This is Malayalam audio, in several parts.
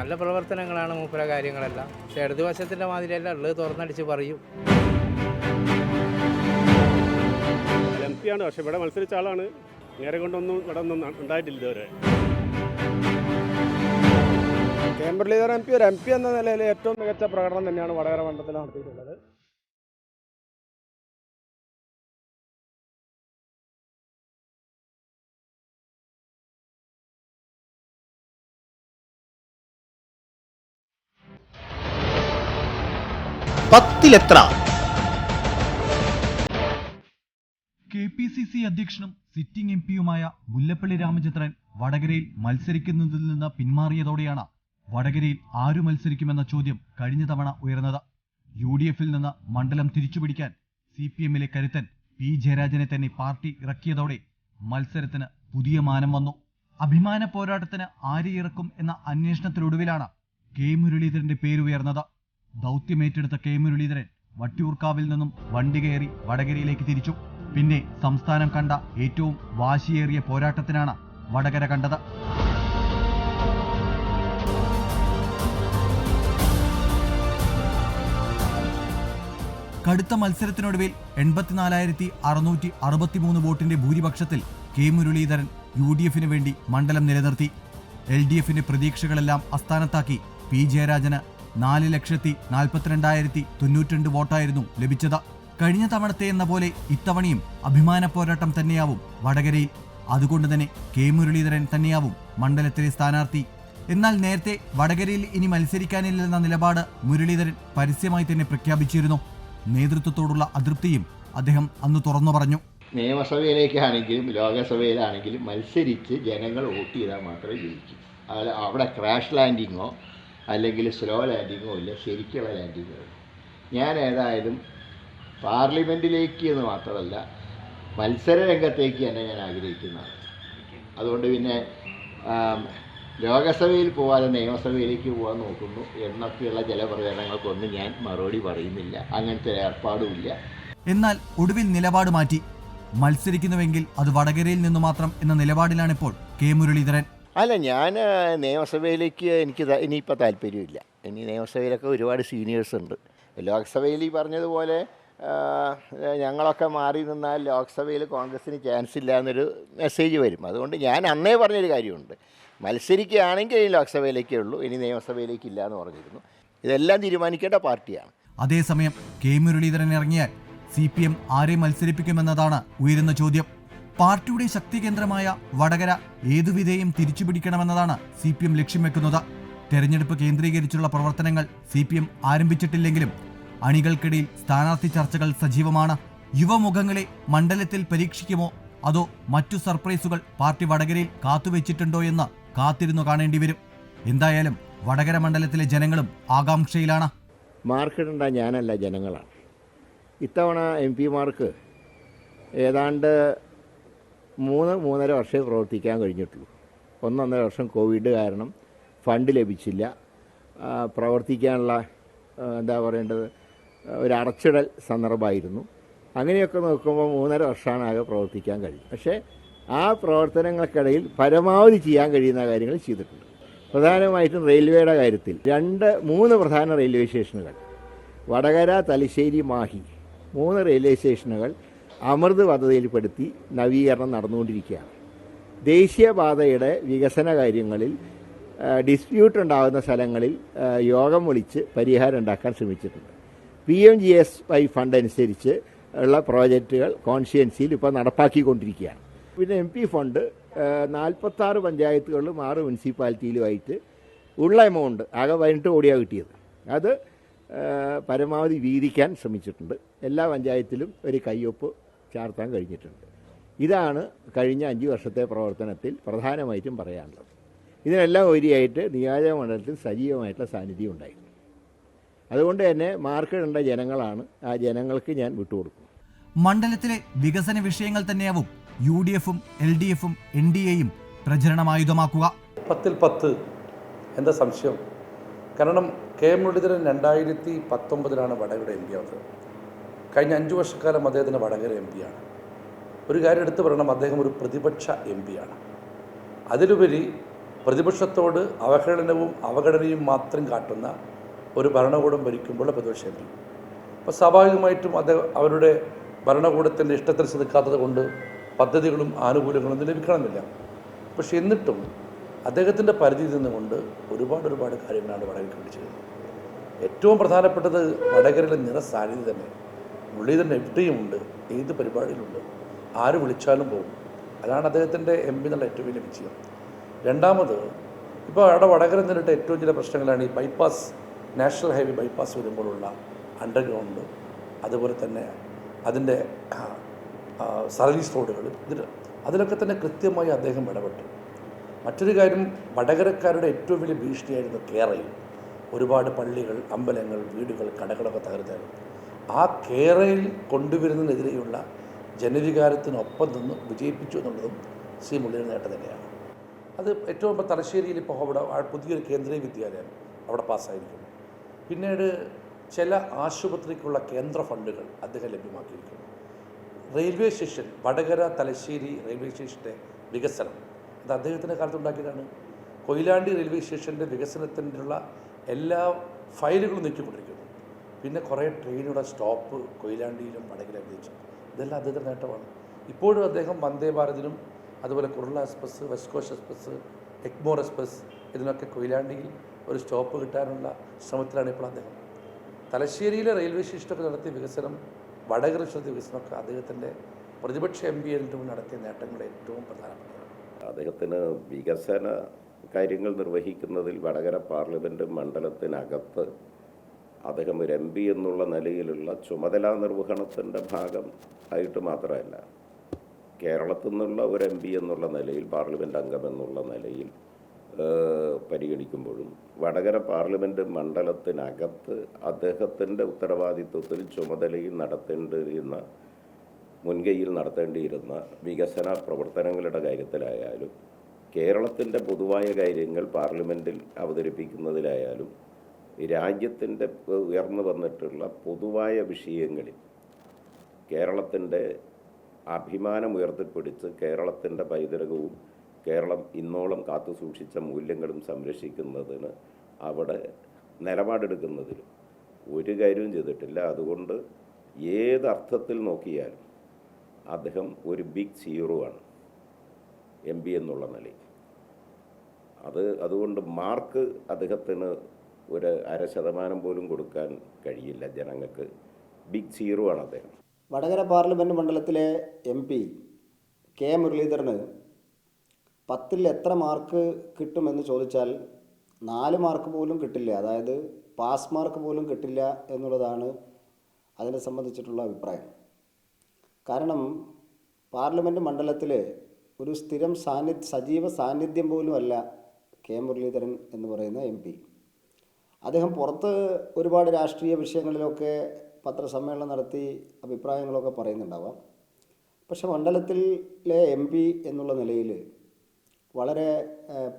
നല്ല പ്രവർത്തനങ്ങളാണ് മൂപ്പര കാര്യങ്ങളെല്ലാം. പക്ഷേ ഇടതുവശത്തിൻ്റെ മാതിരിയല്ല ഉള്ളത്, തുറന്നടിച്ച് പറയും. MP ആണ്, പക്ഷെ ഇവിടെ മത്സരിച്ച ആളാണ്. നേരെ കൊണ്ടൊന്നും ഇവിടെ ഒന്നും ഉണ്ടായിട്ടില്ല ഇതുവരെ. കെ മുരളീധരൻ MP ഒരു MP എന്ന നിലയിൽ ഏറ്റവും മികച്ച പ്രകടനം തന്നെയാണ് വടകര മണ്ഡലത്തിൽ നടത്തിയിട്ടുള്ളത്. പത്തിലെത്ര? KPCC അധ്യക്ഷനും സിറ്റിംഗ് MP-യുമായ മുല്ലപ്പള്ളി രാമചന്ദ്രൻ വടകരയിൽ മത്സരിക്കുന്നതിൽ നിന്ന് പിന്മാറിയതോടെയാണ് വടകരയിൽ ആരു മത്സരിക്കുമെന്ന ചോദ്യം കഴിഞ്ഞ തവണ ഉയർന്നത്. UDF-ൽ നിന്ന് മണ്ഡലം തിരിച്ചുപിടിക്കാൻ CPM-ലെ കരുത്തൻ P. ജയരാജനെ തന്നെ പാർട്ടി ഇറക്കിയതോടെ മത്സരത്തിന് പുതിയ മാനം വന്നു. അഭിമാന പോരാട്ടത്തിന് ആരെ ഇറക്കും എന്ന അന്വേഷണത്തിനൊടുവിലാണ് K. മുരളീധരന്റെ പേരുയർന്നത്. ദൗത്യമേറ്റെടുത്ത K. മുരളീധരൻ വട്ടിയൂർക്കാവിൽ നിന്നും വണ്ടി കയറി വടകരയിലേക്ക് തിരിച്ചു. പിന്നെ സംസ്ഥാനം കണ്ട ഏറ്റവും വാശിയേറിയ പോരാട്ടത്തിനാണ് വടകര കണ്ടത്. കടുത്ത മത്സരത്തിനൊടുവിൽ 84,663 വോട്ടിന്റെ ഭൂരിപക്ഷത്തിൽ K. മുരളീധരൻ UDF-ന് വേണ്ടി മണ്ഡലം നിലനിർത്തി. LDF-ന്റെ പ്രതീക്ഷകളെല്ലാം അസ്ഥാനത്താക്കി P. ജയരാജന് 4,42,092 വോട്ടായിരുന്നു ലഭിച്ചത്. കഴിഞ്ഞ തവണത്തെ എന്ന പോലെ ഇത്തവണയും അഭിമാന പോരാട്ടം തന്നെയാവും വടകരയിൽ. അതുകൊണ്ട് തന്നെ K. മുരളീധരൻ തന്നെയാവും മണ്ഡലത്തിലെ സ്ഥാനാർത്ഥി. എന്നാൽ നേരത്തെ വടകരയിൽ ഇനി മത്സരിക്കാനില്ലെന്ന നിലപാട് മുരളീധരൻ പരസ്യമായി തന്നെ പ്രഖ്യാപിച്ചിരുന്നു. നേതൃത്വത്തോടുള്ള അതൃപ്തിയും അദ്ദേഹം അന്ന് തുറന്നു പറഞ്ഞു. നിയമസഭയിലേക്കാണെങ്കിലും ലോകസഭയിലാണെങ്കിലും മത്സരിച്ച് ജനങ്ങൾ വോട്ട് ചെയ്താൽ മാത്രമേ ജയിക്കൂ. അവിടെ ക്രാഷ് ലാൻഡിങ്ങോ അല്ലെങ്കിൽ സ്ലോ ലാൻഡിങ്ങോ ഇല്ല, ശരിക്കുള്ള ലാൻഡിങ്ങോ. ഞാൻ ഏതായാലും പാർലമെൻറ്റിലേക്ക് എന്ന് മാത്രമല്ല മത്സര രംഗത്തേക്ക് തന്നെ ഞാൻ ആഗ്രഹിക്കുന്നതാണ്. അതുകൊണ്ട് പിന്നെ ലോകസഭയിൽ പോകാതെ നിയമസഭയിലേക്ക് പോകാൻ നോക്കുന്നു എന്നൊക്കെയുള്ള ചില പ്രചരണങ്ങൾക്കൊന്നും ഞാൻ മറുപടി പറയുന്നില്ല. അങ്ങനത്തെ ഏർപ്പാടുമില്ല. എന്നാൽ ഒടുവിൽ നിലപാട് മാറ്റി. മത്സരിക്കുന്നുവെങ്കിൽ അത് വടകരയിൽ നിന്നു മാത്രം എന്ന നിലപാടിലാണിപ്പോൾ K. മുരളീധരൻ. അല്ല, ഞാൻ നിയമസഭയിലേക്ക് എനിക്ക് ഇനിയിപ്പോൾ താല്പര്യമില്ല. ഇനി നിയമസഭയിലൊക്കെ ഒരുപാട് സീനിയേഴ്സ് ഉണ്ട്. ലോക്സഭയിൽ ഈ പറഞ്ഞതുപോലെ ഞങ്ങളൊക്കെ മാറി നിന്നാൽ ലോക്സഭയിൽ കോൺഗ്രസ്സിന് ചാൻസ് ഇല്ല എന്നൊരു മെസ്സേജ് വരും. അതുകൊണ്ട് ഞാൻ അന്നേ പറഞ്ഞൊരു കാര്യമുണ്ട്, മത്സരിക്കുകയാണെങ്കിൽ ഇനി ലോക്സഭയിലേക്കേ ഉള്ളൂ, ഇനി നിയമസഭയിലേക്ക് ഇല്ല എന്ന് പറഞ്ഞിരുന്നു. ഇതെല്ലാം തീരുമാനിക്കേണ്ട പാർട്ടിയാണ്. അതേസമയം K. മുരളീധരൻ ഇറങ്ങിയാൽ CPM ആരെ മത്സരിപ്പിക്കുമെന്നതാണ് ഉയരുന്ന ചോദ്യം. പാർട്ടിയുടെ ശക്തി കേന്ദ്രമായ വടകര ഏതുവിധേയം തിരിച്ചുപിടിക്കണമെന്നതാണ് CPM ലക്ഷ്യം വെക്കുന്നത്. തെരഞ്ഞെടുപ്പ് കേന്ദ്രീകരിച്ചുള്ള പ്രവർത്തനങ്ങൾ CPM ആരംഭിച്ചിട്ടില്ലെങ്കിലും അണികൾക്കിടയിൽ സ്ഥാനാർത്ഥി ചർച്ചകൾ സജീവമാണ്. യുവമുഖങ്ങളെ മണ്ഡലത്തിൽ പരീക്ഷിക്കുമോ അതോ മറ്റു സർപ്രൈസുകൾ പാർട്ടി വടകരയിൽ കാത്തുവെച്ചിട്ടുണ്ടോ എന്ന് കാത്തിരുന്നു കാണേണ്ടി വരും. എന്തായാലും വടകര മണ്ഡലത്തിലെ ജനങ്ങളും ആകാംക്ഷയിലാണ്. മാർക്കിടേണ്ട ഞാനല്ല, ജനങ്ങളാണ്. ഇത്തവണ MP-മാർക്ക് ഏതാണ്ട് 3-3.5 വർഷമേ പ്രവർത്തിക്കാൻ കഴിഞ്ഞിട്ടുള്ളൂ. 1.5 വർഷം കോവിഡ് കാരണം ഫണ്ട് ലഭിച്ചില്ല. പ്രവർത്തിക്കാനുള്ള എന്താ പറയേണ്ടത്, ഒരു അടച്ചിടൽ സന്ദർഭമായിരുന്നു. അങ്ങനെയൊക്കെ നോക്കുമ്പോൾ 3.5 വർഷമാണ് ആകെ പ്രവർത്തിക്കാൻ കഴിയും. പക്ഷേ ആ പ്രവർത്തനങ്ങൾക്കിടയിൽ പരമാവധി ചെയ്യാൻ കഴിയുന്ന കാര്യങ്ങൾ ചെയ്തിട്ടുണ്ട്. പ്രധാനമായിട്ടും റെയിൽവേയുടെ കാര്യത്തിൽ 3 പ്രധാന റെയിൽവേ സ്റ്റേഷനുകൾ, വടകര, തലശ്ശേരി, മാഹി 3 റെയിൽവേ സ്റ്റേഷനുകൾ അമൃത് പദ്ധതിയിൽപ്പെടുത്തി നവീകരണം നടന്നുകൊണ്ടിരിക്കുകയാണ്. ദേശീയപാതയുടെ വികസന കാര്യങ്ങളിൽ ഡിസ്പ്യൂട്ട് ഉണ്ടാകുന്ന സ്ഥലങ്ങളിൽ യോഗം വിളിച്ച് പരിഹാരം ഉണ്ടാക്കാൻ ശ്രമിച്ചിട്ടുണ്ട്. PMGSY ഫണ്ട് അനുസരിച്ച് ഉള്ള പ്രോജക്റ്റുകൾ കോൺസ്റ്റിറ്റ്യുവൻസിയിൽ ഇപ്പോൾ നടപ്പാക്കിക്കൊണ്ടിരിക്കുകയാണ്. പിന്നെ MP ഫണ്ട് 46 പഞ്ചായത്തുകളിലും 6 മുനിസിപ്പാലിറ്റിയിലുമായിട്ട് ഉള്ള എമൗണ്ട് ആകെ 18 കോടിയാണ് കിട്ടിയത്. അത് പരമാവധി വീതിക്കാൻ ശ്രമിച്ചിട്ടുണ്ട്. എല്ലാ പഞ്ചായത്തിലും ഒരു കയ്യൊപ്പ് ചാർത്താൻ കഴിഞ്ഞിട്ടുണ്ട്. ഇതാണ് കഴിഞ്ഞ 5 വർഷത്തെ പ്രവർത്തനത്തിൽ പ്രധാനമായിട്ടും പറയാനുള്ളത്. ഇതിനെല്ലാം ഉപരിയായിട്ട് നിയോജക മണ്ഡലത്തിൽ സജീവമായിട്ടുള്ള സാന്നിധ്യം ഉണ്ടായിരുന്നു. അതുകൊണ്ട് തന്നെ മാർക്കിടേണ്ട ജനങ്ങളാണ്. ആ ജനങ്ങൾക്ക് ഞാൻ വിട്ടുകൊടുക്കും. മണ്ഡലത്തിലെ വികസന വിഷയങ്ങൾ തന്നെയാവും UDF-ഉം LDF-ഉം NDA-യും പ്രചരണമായുധമാക്കുക. 10-10 എന്താ സംശയം? കാരണം K. മുരളീധരൻ 2019 വടകര MP ആവുന്നത്. കഴിഞ്ഞ 5 വർഷക്കാലം അദ്ദേഹത്തിന് വടകര MP ആണ്. ഒരു കാര്യം എടുത്തു പറയണം, അദ്ദേഹം ഒരു പ്രതിപക്ഷ MP ആണ്. അതിലുപരി പ്രതിപക്ഷത്തോട് അവഹേളനവും അവഗണനയും മാത്രം കാട്ടുന്ന ഒരു ഭരണകൂടം ഭരിക്കുമ്പോൾ പ്രതിപക്ഷ എം പി. അപ്പോൾ സ്വാഭാവികമായിട്ടും അവരുടെ ഭരണകൂടത്തിൻ്റെ ഇഷ്ടത്തിൽ ശ്രദ്ധിക്കാത്തത് കൊണ്ട് പദ്ധതികളും ആനുകൂല്യങ്ങളൊന്നും ലഭിക്കണമെന്നില്ല. പക്ഷെ എന്നിട്ടും അദ്ദേഹത്തിൻ്റെ പരിധിയിൽ നിന്നുകൊണ്ട് ഒരുപാട് കാര്യങ്ങളാണ് വടകരയ്ക്ക് വേണ്ടി ചെയ്യുന്നത്. ഏറ്റവും പ്രധാനപ്പെട്ടത് വടകരയിലെ നിറസാന്നിധ്യം തന്നെ. മുരളീധരൻ എവിടെയുമുണ്ട്, ഏത് പരിപാടിയിലുണ്ട്, ആര് വിളിച്ചാലും പോകും. അതാണ് അദ്ദേഹത്തിൻ്റെ എം പി എന്നുള്ള ഏറ്റവും വലിയ വിജയം. രണ്ടാമത്, ഇപ്പോൾ അവിടെ വടകര നേരിട്ട ഏറ്റവും ചില പ്രശ്നങ്ങളാണ് ഈ ബൈപ്പാസ്, നാഷണൽ ഹൈവേ ബൈപ്പാസ് വരുമ്പോഴുള്ള അണ്ടർഗ്രൗണ്ട്, അതുപോലെ തന്നെ അതിൻ്റെ സർവീസ് റോഡുകൾ, അതിലൊക്കെ തന്നെ കൃത്യമായി അദ്ദേഹം ഇടപെട്ടു. മറ്റൊരു കാര്യം, വടകരക്കാരുടെ ഏറ്റവും വലിയ ഭീഷണിയായിരുന്നു കേരയിൽ. ഒരുപാട് പള്ളികൾ, അമ്പലങ്ങൾ, വീടുകൾ, കടകളൊക്കെ തകർത്തായിരുന്നു. ആ കേരയിൽ കൊണ്ടുവരുന്നതിനെതിരെയുള്ള ജനവികാരത്തിനൊപ്പം നിന്ന് വിജയിപ്പിച്ചു എന്നുള്ളതും ശ്രീ മുരളീധരൻ നേട്ടം തന്നെയാണ്. അത് ഏറ്റവും ഇപ്പോൾ തലശ്ശേരിയിൽ ഇപ്പോൾ അവിടെ പുതിയൊരു കേന്ദ്രീയ വിദ്യാലയം അവിടെ പാസ്സായിരിക്കുന്നു. പിന്നീട് ചില ആശുപത്രിക്കുള്ള കേന്ദ്ര ഫണ്ടുകൾ അദ്ദേഹം ലഭ്യമാക്കിയിരിക്കുന്നു. Railway station, Vadakara Thalassery railway സ്റ്റേഷൻ്റെ വികസനം അത് അദ്ദേഹത്തിൻ്റെ കാലത്തുണ്ടാക്കിയതാണ്. കൊയിലാണ്ടി റെയിൽവേ സ്റ്റേഷൻ്റെ വികസനത്തിനുള്ള എല്ലാ ഫയലുകളും നീക്കിക്കൊണ്ടിരിക്കുന്നു. പിന്നെ കുറേ ട്രെയിനുകളുടെ സ്റ്റോപ്പ് കൊയിലാണ്ടിയിലും വടകരയിലും വെച്ചു. ഇതെല്ലാം അദ്ദേഹത്തിൻ്റെ നേട്ടമാണ്. ഇപ്പോഴും അദ്ദേഹം വന്ദേ ഭാരതിനും അതുപോലെ Kurla express, west cost express, Egmore express ഇതിനൊക്കെ കൊയിലാണ്ടിയിൽ ഒരു സ്റ്റോപ്പ് കിട്ടാനുള്ള ശ്രമത്തിലാണ് ഇപ്പോൾ അദ്ദേഹം. തലശ്ശേരിയിലെ റെയിൽവേ സ്റ്റേഷനൊക്കെ നടത്തിയ വികസനം, വടകര നടത്തിയ വികസനമൊക്കെ അദ്ദേഹത്തിൻ്റെ പ്രതിപക്ഷ എം പി ആയിട്ട് നടത്തിയ നേട്ടങ്ങളുടെ ഏറ്റവും പ്രധാനപ്പെട്ടതാണ്. അദ്ദേഹത്തിന് വികസന കാര്യങ്ങൾ നിർവഹിക്കുന്നതിൽ വടകര പാർലമെൻറ്റ് മണ്ഡലത്തിനകത്ത് അദ്ദേഹം ഒരു എം പി എന്നുള്ള നിലയിലുള്ള ചുമതലാ നിർവഹണത്തിൻ്റെ ഭാഗം ആയിട്ട് മാത്രമല്ല, കേരളത്തിൽ നിന്നുള്ള ഒരു എം പി എന്നുള്ള നിലയിൽ, പാർലമെൻറ്റ് അംഗം എന്നുള്ള നിലയിൽ പരിഗണിക്കുമ്പോഴും വടകര പാർലമെൻറ്റ് മണ്ഡലത്തിനകത്ത് അദ്ദേഹത്തിൻ്റെ ഉത്തരവാദിത്വത്തിൽ ചുമതലയിൽ നടത്തേണ്ടിയിരുന്ന, മുൻകൈയിൽ നടത്തേണ്ടിയിരുന്ന വികസന പ്രവർത്തനങ്ങളുടെ കാര്യത്തിലായാലും കേരളത്തിൻ്റെ പൊതുവായ കാര്യങ്ങൾ പാർലമെൻറ്റിൽ അവതരിപ്പിക്കുന്നതിലായാലും രാജ്യത്തിൻ്റെ ഉയർന്നു വന്നിട്ടുള്ള പൊതുവായ വിഷയങ്ങളിൽ കേരളത്തിൻ്റെ അഭിമാനം ഉയർത്തിപ്പിടിച്ച് കേരളത്തിൻ്റെ പൈതൃകവും കേരളം ഇന്നോളം കാത്തു സൂക്ഷിച്ച മൂല്യങ്ങളും സംരക്ഷിക്കുന്നതിന് അവിടെ നിലപാടെടുക്കുന്നതിൽ ഒരു കാര്യവും ചെയ്തിട്ടില്ല. അതുകൊണ്ട് ഏതർത്ഥത്തിൽ നോക്കിയാലും അദ്ദേഹം ഒരു ബിഗ് സീറോ ആണ് എം പി എന്നുള്ള നിലയിൽ. അതുകൊണ്ട് മാർക്ക് അദ്ദേഹത്തിന് ഒരു 0.5% പോലും കൊടുക്കാൻ കഴിയില്ല ജനങ്ങൾക്ക്. ബിഗ് സീറോ ആണ് അദ്ദേഹം. വടകര പാർലമെൻറ്റ് മണ്ഡലത്തിലെ എം പി കെ മുരളീധരന് 10ൽ എത്ര മാർക്ക് കിട്ടുമെന്ന് ചോദിച്ചാൽ 4 മാർക്ക് പോലും കിട്ടില്ല. അതായത് പാസ് മാർക്ക് പോലും കിട്ടില്ല എന്നുള്ളതാണ് അതിനെ സംബന്ധിച്ചിട്ടുള്ള അഭിപ്രായം. കാരണം പാർലമെൻറ്റ് മണ്ഡലത്തിൽ ഒരു സ്ഥിരം സജീവ സാന്നിധ്യം പോലുമല്ല കെ മുരളീധരൻ എന്ന് പറയുന്ന എം പി. അദ്ദേഹം പുറത്ത് ഒരുപാട് രാഷ്ട്രീയ വിഷയങ്ങളിലൊക്കെ പത്രസമ്മേളനം നടത്തി അഭിപ്രായങ്ങളൊക്കെ പറയുന്നുണ്ടാവാം. പക്ഷെ മണ്ഡലത്തിലെ എം പി എന്നുള്ള നിലയിൽ വളരെ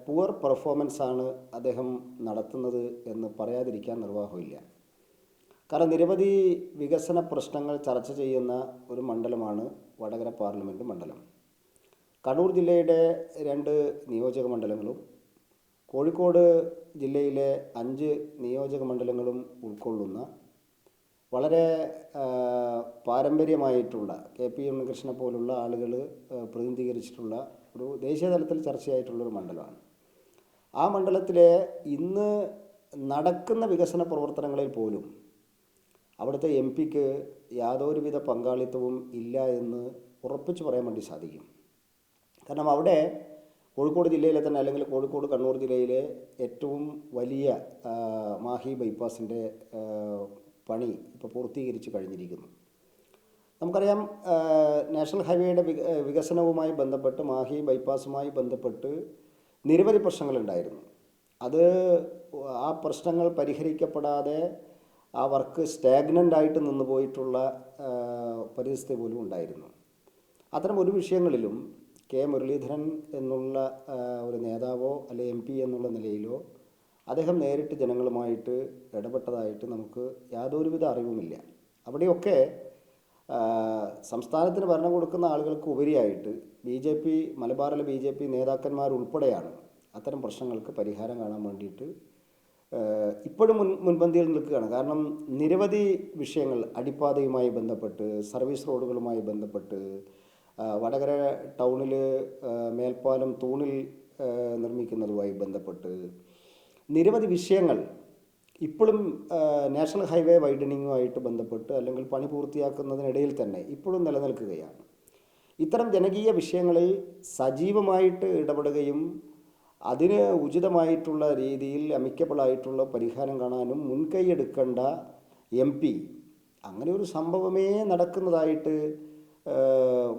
പുവർ പെർഫോമൻസാണ് അദ്ദേഹം നടത്തുന്നത് എന്ന് പറയാതിരിക്കാൻ നിർവാഹമില്ല. കാരണം നിരവധി വികസന പ്രശ്നങ്ങൾ ചർച്ച ചെയ്യുന്ന ഒരു മണ്ഡലമാണ് വടകര പാർലമെൻറ്റ് മണ്ഡലം. കണ്ണൂർ ജില്ലയുടെ 2 നിയോജക മണ്ഡലങ്ങളും കോഴിക്കോട് ജില്ലയിലെ 5 നിയോജക മണ്ഡലങ്ങളും ഉൾക്കൊള്ളുന്ന വളരെ പാരമ്പര്യമായിട്ടുള്ള KP ഉണ്ണികൃഷ്ണനെ പോലുള്ള ആളുകൾ പ്രതിനിധീകരിച്ചിട്ടുള്ള ഒരു ദേശീയ തലത്തിൽ ചർച്ചയായിട്ടുള്ളൊരു മണ്ഡലമാണ്. ആ മണ്ഡലത്തിലെ ഇന്ന് നടക്കുന്ന വികസന പ്രവർത്തനങ്ങളിൽ പോലും അവിടുത്തെ എം പിക്ക് യാതൊരുവിധ പങ്കാളിത്തവും ഇല്ല എന്ന് ഉറപ്പിച്ച് പറയാൻ വേണ്ടി സാധിക്കും. കാരണം അവിടെ കോഴിക്കോട് ജില്ലയിലെ തന്നെ, അല്ലെങ്കിൽ കോഴിക്കോട് കണ്ണൂർ ജില്ലയിലെ ഏറ്റവും വലിയ മാഹി ബൈപ്പാസിൻ്റെ പണി ഇപ്പോൾ പൂർത്തീകരിച്ച് കഴിഞ്ഞിരിക്കുന്നു. നമുക്കറിയാം, നാഷണൽ ഹൈവേയുടെ വികസനവുമായി ബന്ധപ്പെട്ട്, മാഹി ബൈപ്പാസുമായി ബന്ധപ്പെട്ട് നിരവധി പ്രശ്നങ്ങളുണ്ടായിരുന്നു. ആ പ്രശ്നങ്ങൾ പരിഹരിക്കപ്പെടാതെ ആ വർക്ക് സ്റ്റാഗ്നൻ്റായിട്ട് നിന്ന് പോയിട്ടുള്ള പരിസ്ഥിതി പോലും ഉണ്ടായിരുന്നു. അത്തരം ഒരു വിഷയങ്ങളിലും കെ മുരളീധരൻ എന്നുള്ള ഒരു നേതാവോ അല്ലെ എം പി എന്നുള്ള നിലയിലോ അദ്ദേഹം നേരിട്ട് ജനങ്ങളുമായിട്ട് ഇടപെട്ടതായിട്ട് നമുക്ക് യാതൊരുവിധ അറിവുമില്ല. അവിടെയൊക്കെ സംസ്ഥാനത്തിന് ഭരണം കൊടുക്കുന്ന ആളുകൾക്ക് ഉപരിയായിട്ട് BJP, മലബാറിലെ BJP നേതാക്കന്മാരുൾപ്പെടെയാണ് അത്തരം പ്രശ്നങ്ങൾക്ക് പരിഹാരം കാണാൻ വേണ്ടിയിട്ട് ഇപ്പോഴും മുൻപന്തിയിൽ നിൽക്കുകയാണ്. കാരണം നിരവധി വിഷയങ്ങൾ അടിപ്പാതയുമായി ബന്ധപ്പെട്ട്, സർവീസ് റോഡുകളുമായി ബന്ധപ്പെട്ട്, വടകര ടൗണിൽ മേൽപ്പാലം തൂണിൽ നിർമ്മിക്കുന്നതുമായി ബന്ധപ്പെട്ട് നിരവധി വിഷയങ്ങൾ ഇപ്പോഴും നാഷണൽ ഹൈവേ വൈഡനിങ്ങുമായിട്ട് ബന്ധപ്പെട്ട് അല്ലെങ്കിൽ പണി പൂർത്തിയാക്കുന്നതിനിടയിൽ തന്നെ ഇപ്പോഴും നിലനിൽക്കുകയാണ്. ഇത്തരം ജനകീയ വിഷയങ്ങളിൽ സജീവമായിട്ട് ഇടപെടുകയും അതിന് ഉചിതമായിട്ടുള്ള രീതിയിൽ അമിക്കബിളായിട്ടുള്ള പരിഹാരം കാണാനും മുൻകൈയെടുക്കേണ്ട MP അങ്ങനെ ഒരു സംഭവമേ നടക്കുന്നതായിട്ട്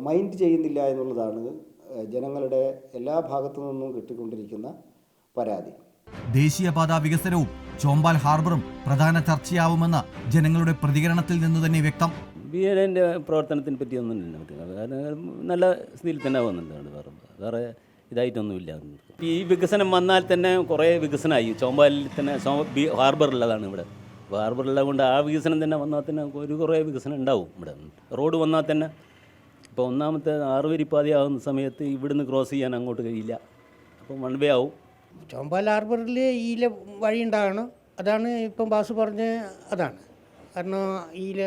മൈൻഡ് ചെയ്യുന്നില്ല എന്നുള്ളതാണ് ജനങ്ങളുടെ എല്ലാ ഭാഗത്തു നിന്നും കിട്ടിക്കൊണ്ടിരിക്കുന്ന പരാതി. ദേശീയപാത വികസനവും ചോമ്പാൽ ഹാർബറും പ്രധാന ചർച്ചയാവുമെന്ന് ജനങ്ങളുടെ പ്രതികരണത്തിൽ നിന്ന് തന്നെ വ്യക്തം. BLൻ്റെ പ്രവർത്തനത്തിനെ പറ്റിയൊന്നും നല്ല സ്ഥിതിയിൽ തന്നെ പോകുന്നുണ്ട്. വേറെ ഇതായിട്ടൊന്നുമില്ല. ഈ വികസനം വന്നാൽ തന്നെ കുറേ വികസനമായി. ചോമ്പാലിൽ തന്നെ ഹാർബറുള്ളതാണ് ഇവിടെ. ഹാർബറുള്ളത് കൊണ്ട് ആ വികസനം തന്നെ വന്നാൽ തന്നെ കുറേ വികസനം ഉണ്ടാവും ഇവിടെ. റോഡ് വന്നാൽ തന്നെ ഇപ്പോൾ ഒന്നാമത്തെ 6 വരിപ്പാതി ആകുന്ന സമയത്ത് ഇവിടുന്ന് ക്രോസ് ചെയ്യാൻ അങ്ങോട്ട് കഴിയില്ല. അപ്പോൾ 1 വേ ആവും. ചോമ്പാൽ ഹാർബറിൽ ഈല വഴി ഉണ്ടാകണം. അതാണ് ഇപ്പം ബാസ് പറഞ്ഞ അതാണ്. കാരണം ഈല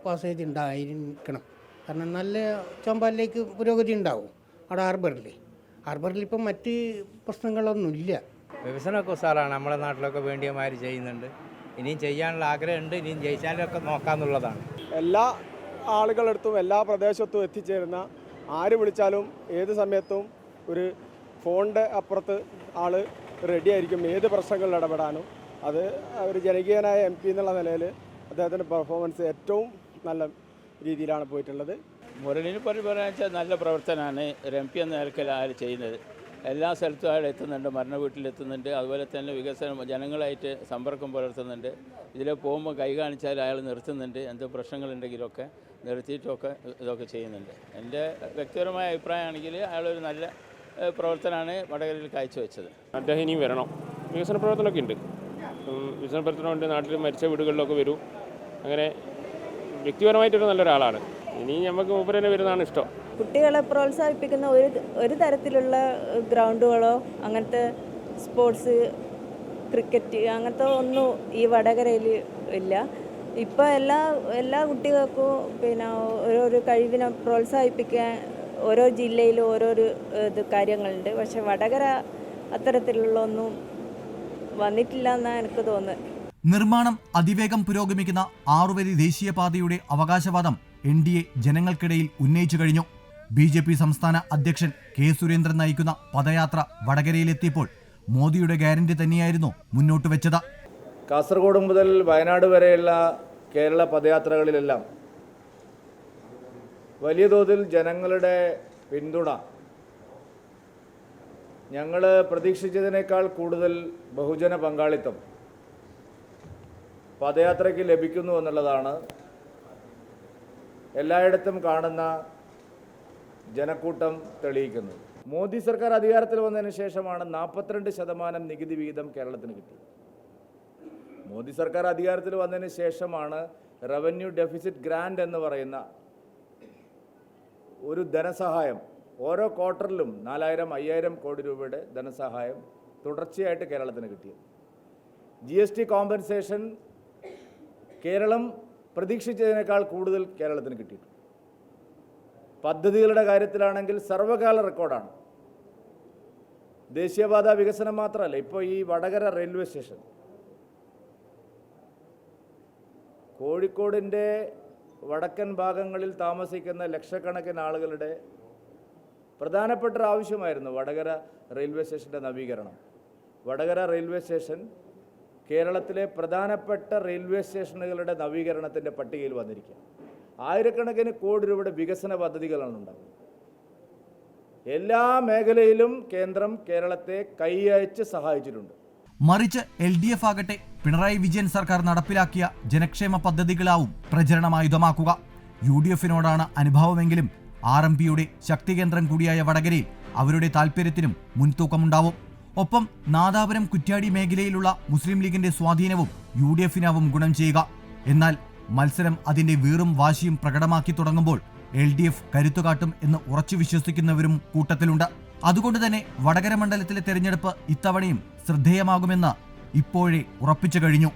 പാസേജ് ഉണ്ടായിരിക്കണം. കാരണം നല്ല ചോമ്പാലിലേക്ക് പുരോഗതി ഉണ്ടാവും അവിടെ ഹാർബറിൽ ഇപ്പം മറ്റ് പ്രശ്നങ്ങളൊന്നുമില്ല. വികസനമൊക്കെ ഉസാറാണ്. നമ്മുടെ നാട്ടിലൊക്കെ വേണ്ടിയമാര് ചെയ്യുന്നുണ്ട്. ഇനിയും ചെയ്യാനുള്ള ആഗ്രഹമുണ്ട്. ഇനിയും ജയിച്ചാലൊക്കെ നോക്കാമെന്നുള്ളതാണ്. എല്ലാ ആളുകളടുത്തും എല്ലാ പ്രദേശത്തും എത്തിച്ചേരുന്ന ആര് വിളിച്ചാലും ഏത് സമയത്തും ഒരു ഫോണിൻ്റെ അപ്പുറത്ത് ആൾ റെഡി ആയിരിക്കും ഏത് പ്രശ്നങ്ങളിൽ ഇടപെടാനും. അത് ഒരു ജനകീയനായ MP എന്നുള്ള നിലയിൽ അദ്ദേഹത്തിൻ്റെ പെർഫോമൻസ് ഏറ്റവും നല്ല രീതിയിലാണ് പോയിട്ടുള്ളത്. മുരളിനെ പറയാന്ന് വെച്ചാൽ നല്ല പ്രവർത്തനമാണ് ഒരു MP എന്ന നിലയ്ക്ക് അയാൾ ചെയ്യുന്നത്. എല്ലാ സ്ഥലത്തും അയാൾ എത്തുന്നുണ്ട്, മരണ വീട്ടിലെത്തുന്നുണ്ട്. അതുപോലെ തന്നെ വികസനം ജനങ്ങളായിട്ട് സമ്പർക്കം പുലർത്തുന്നുണ്ട്. ഇതിൽ പോകുമ്പോൾ കൈ കാണിച്ചാൽ അയാൾ നിർത്തുന്നുണ്ട്. എന്തോ പ്രശ്നങ്ങളുണ്ടെങ്കിലൊക്കെ നിർത്തിയിട്ടൊക്കെ ഇതൊക്കെ ചെയ്യുന്നുണ്ട്. എൻ്റെ വ്യക്തിപരമായ അഭിപ്രായമാണെങ്കിൽ അയാളൊരു നല്ല പ്രവർത്തനമാണ് വടകരയിൽ കാഴ്ചവെച്ചത്. അദ്ദേഹം ഇനിയും വരണം. വികസന പ്രവർത്തനമൊക്കെ ഉണ്ട്. വികസന പ്രവർത്തനമുണ്ട്. നാട്ടിൽ മരിച്ച വീടുകളിലൊക്കെ വരും. അങ്ങനെ വ്യക്തിപരമായിട്ടൊരു നല്ലൊരാളാണ്. ഇനി നമുക്ക് മൂപ്പര് തന്നെ വരുന്നതാണ് ഇഷ്ടം. കുട്ടികളെ പ്രോത്സാഹിപ്പിക്കുന്ന ഒരു തരത്തിലുള്ള ഗ്രൗണ്ടുകളോ അങ്ങനത്തെ സ്പോർട്സ് ക്രിക്കറ്റ് അങ്ങനത്തെ ഒന്നും ഈ വടകരയിൽ ഇല്ല. ഇപ്പോൾ എല്ലാ കുട്ടികൾക്കും പിന്നെ ഓരോരോ കഴിവിനെ പ്രോത്സാഹിപ്പിക്കാൻ ഓരോ ജില്ലയിലും ഓരോരോ കാര്യങ്ങളുണ്ട്. പക്ഷെ വടകര അത്തരത്തിലുള്ള ഒന്നും വന്നിട്ടില്ല എന്നാണ് എനിക്ക് തോന്നുന്നത്. നിർമ്മാണം അതിവേഗം പുരോഗമിക്കുന്ന 6 വരി ദേശീയപാതയുടെ അവകാശവാദം NDA ജനങ്ങൾക്കിടയിൽ ഉന്നയിച്ചു കഴിഞ്ഞു. BJP സംസ്ഥാന അധ്യക്ഷൻ K. സുരേന്ദ്രൻ നയിക്കുന്ന പദയാത്ര വടകരയിലെത്തിയപ്പോൾ മോദിയുടെ ഗ്യാരണ്ടി തന്നെയായിരുന്നു മുന്നോട്ട് വെച്ചത്. കാസർഗോഡ് മുതൽ വയനാട് വരെയുള്ള കേരള പദയാത്രകളിലെല്ലാം വലിയ തോതിൽ ജനങ്ങളുടെ പിന്തുണ, ഞങ്ങൾ പ്രതീക്ഷിച്ചതിനേക്കാൾ കൂടുതൽ ബഹുജന പങ്കാളിത്തം പദയാത്രയ്ക്ക് ലഭിക്കുന്നു എന്നുള്ളതാണ് എല്ലായിടത്തും കാണുന്ന ജനക്കൂട്ടം തെളിയിക്കുന്നത്. മോദി സർക്കാർ അധികാരത്തിൽ വന്നതിന് ശേഷമാണ് 42% നികുതി വിഹിതം കേരളത്തിന് കിട്ടിയത്. മോദി സർക്കാർ അധികാരത്തിൽ വന്നതിന് ശേഷമാണ് റവന്യൂ ഡെഫിസിറ്റ് ഗ്രാൻഡ് എന്ന് പറയുന്ന ഒരു ധനസഹായം ഓരോ ക്വാർട്ടറിലും 4000-5000 കോടി രൂപയുടെ ധനസഹായം തുടർച്ചയായിട്ട് കേരളത്തിന് കിട്ടിയത്. GST കോമ്പൻസേഷൻ കേരളം പ്രതീക്ഷിച്ചതിനേക്കാൾ കൂടുതൽ കേരളത്തിന് കിട്ടിയിട്ടുണ്ട്. പദ്ധതികളുടെ കാര്യത്തിലാണെങ്കിൽ സർവകാല റെക്കോർഡാണ്. ദേശീയപാത വികസനം മാത്രമല്ല, ഇപ്പോൾ ഈ വടകര റെയിൽവേ സ്റ്റേഷൻ കോഴിക്കോടിൻ്റെ വടക്കൻ ഭാഗങ്ങളിൽ താമസിക്കുന്ന ലക്ഷക്കണക്കിന് ആളുകളുടെ പ്രധാനപ്പെട്ട ഒരു ആവശ്യമായിരുന്നു വടകര റെയിൽവേ സ്റ്റേഷൻ്റെ നവീകരണം. വടകര റെയിൽവേ സ്റ്റേഷൻ കേരളത്തിലെ പ്രധാനപ്പെട്ട റെയിൽവേ സ്റ്റേഷനുകളുടെ നവീകരണത്തിൻ്റെ പട്ടികയിൽ വന്നിരിക്കുക. ആയിരക്കണക്കിന് കോടി രൂപയുടെ വികസന പദ്ധതികളാണ് ഉണ്ടാകുന്നത്. എല്ലാ മേഖലയിലും കേന്ദ്രം കേരളത്തെ കൈയച്ച് സഹായിച്ചിട്ടുണ്ട്. മറിച്ച് LDF ആകട്ടെ പിണറായി വിജയൻ സർക്കാർ നടപ്പിലാക്കിയ ജനക്ഷേമ പദ്ധതികളാവും പ്രചരണമായുധമാക്കുക. UDFനോടാണ് അനുഭവമെങ്കിലും RMPയുടെ ശക്തികേന്ദ്രം കൂടിയായ വടകരയിൽ അവരുടെ താൽപര്യത്തിനും മുൻതൂക്കമുണ്ടാവും. ഒപ്പം നാദാപുരം കുറ്റ്യാടി മേഖലയിലുള്ള മുസ്ലിം ലീഗിന്റെ സ്വാധീനവും UDFനാവും ഗുണം ചെയ്യുക. എന്നാൽ മത്സരം അതിന്റെ വീറും വാശിയും പ്രകടമാക്കി തുടങ്ങുമ്പോൾ LDF കരുത്തുകാട്ടും എന്ന് ഉറച്ചു വിശ്വസിക്കുന്നവരും കൂട്ടത്തിലുണ്ട്. അതുകൊണ്ട് തന്നെ വടകര മണ്ഡലത്തിലെ തെരഞ്ഞെടുപ്പ് ഇത്തവണയും ശ്രദ്ധേയമാകുമെന്ന് ഇപ്പോഴേ ഉറപ്പിച്ചു കഴിഞ്ഞു.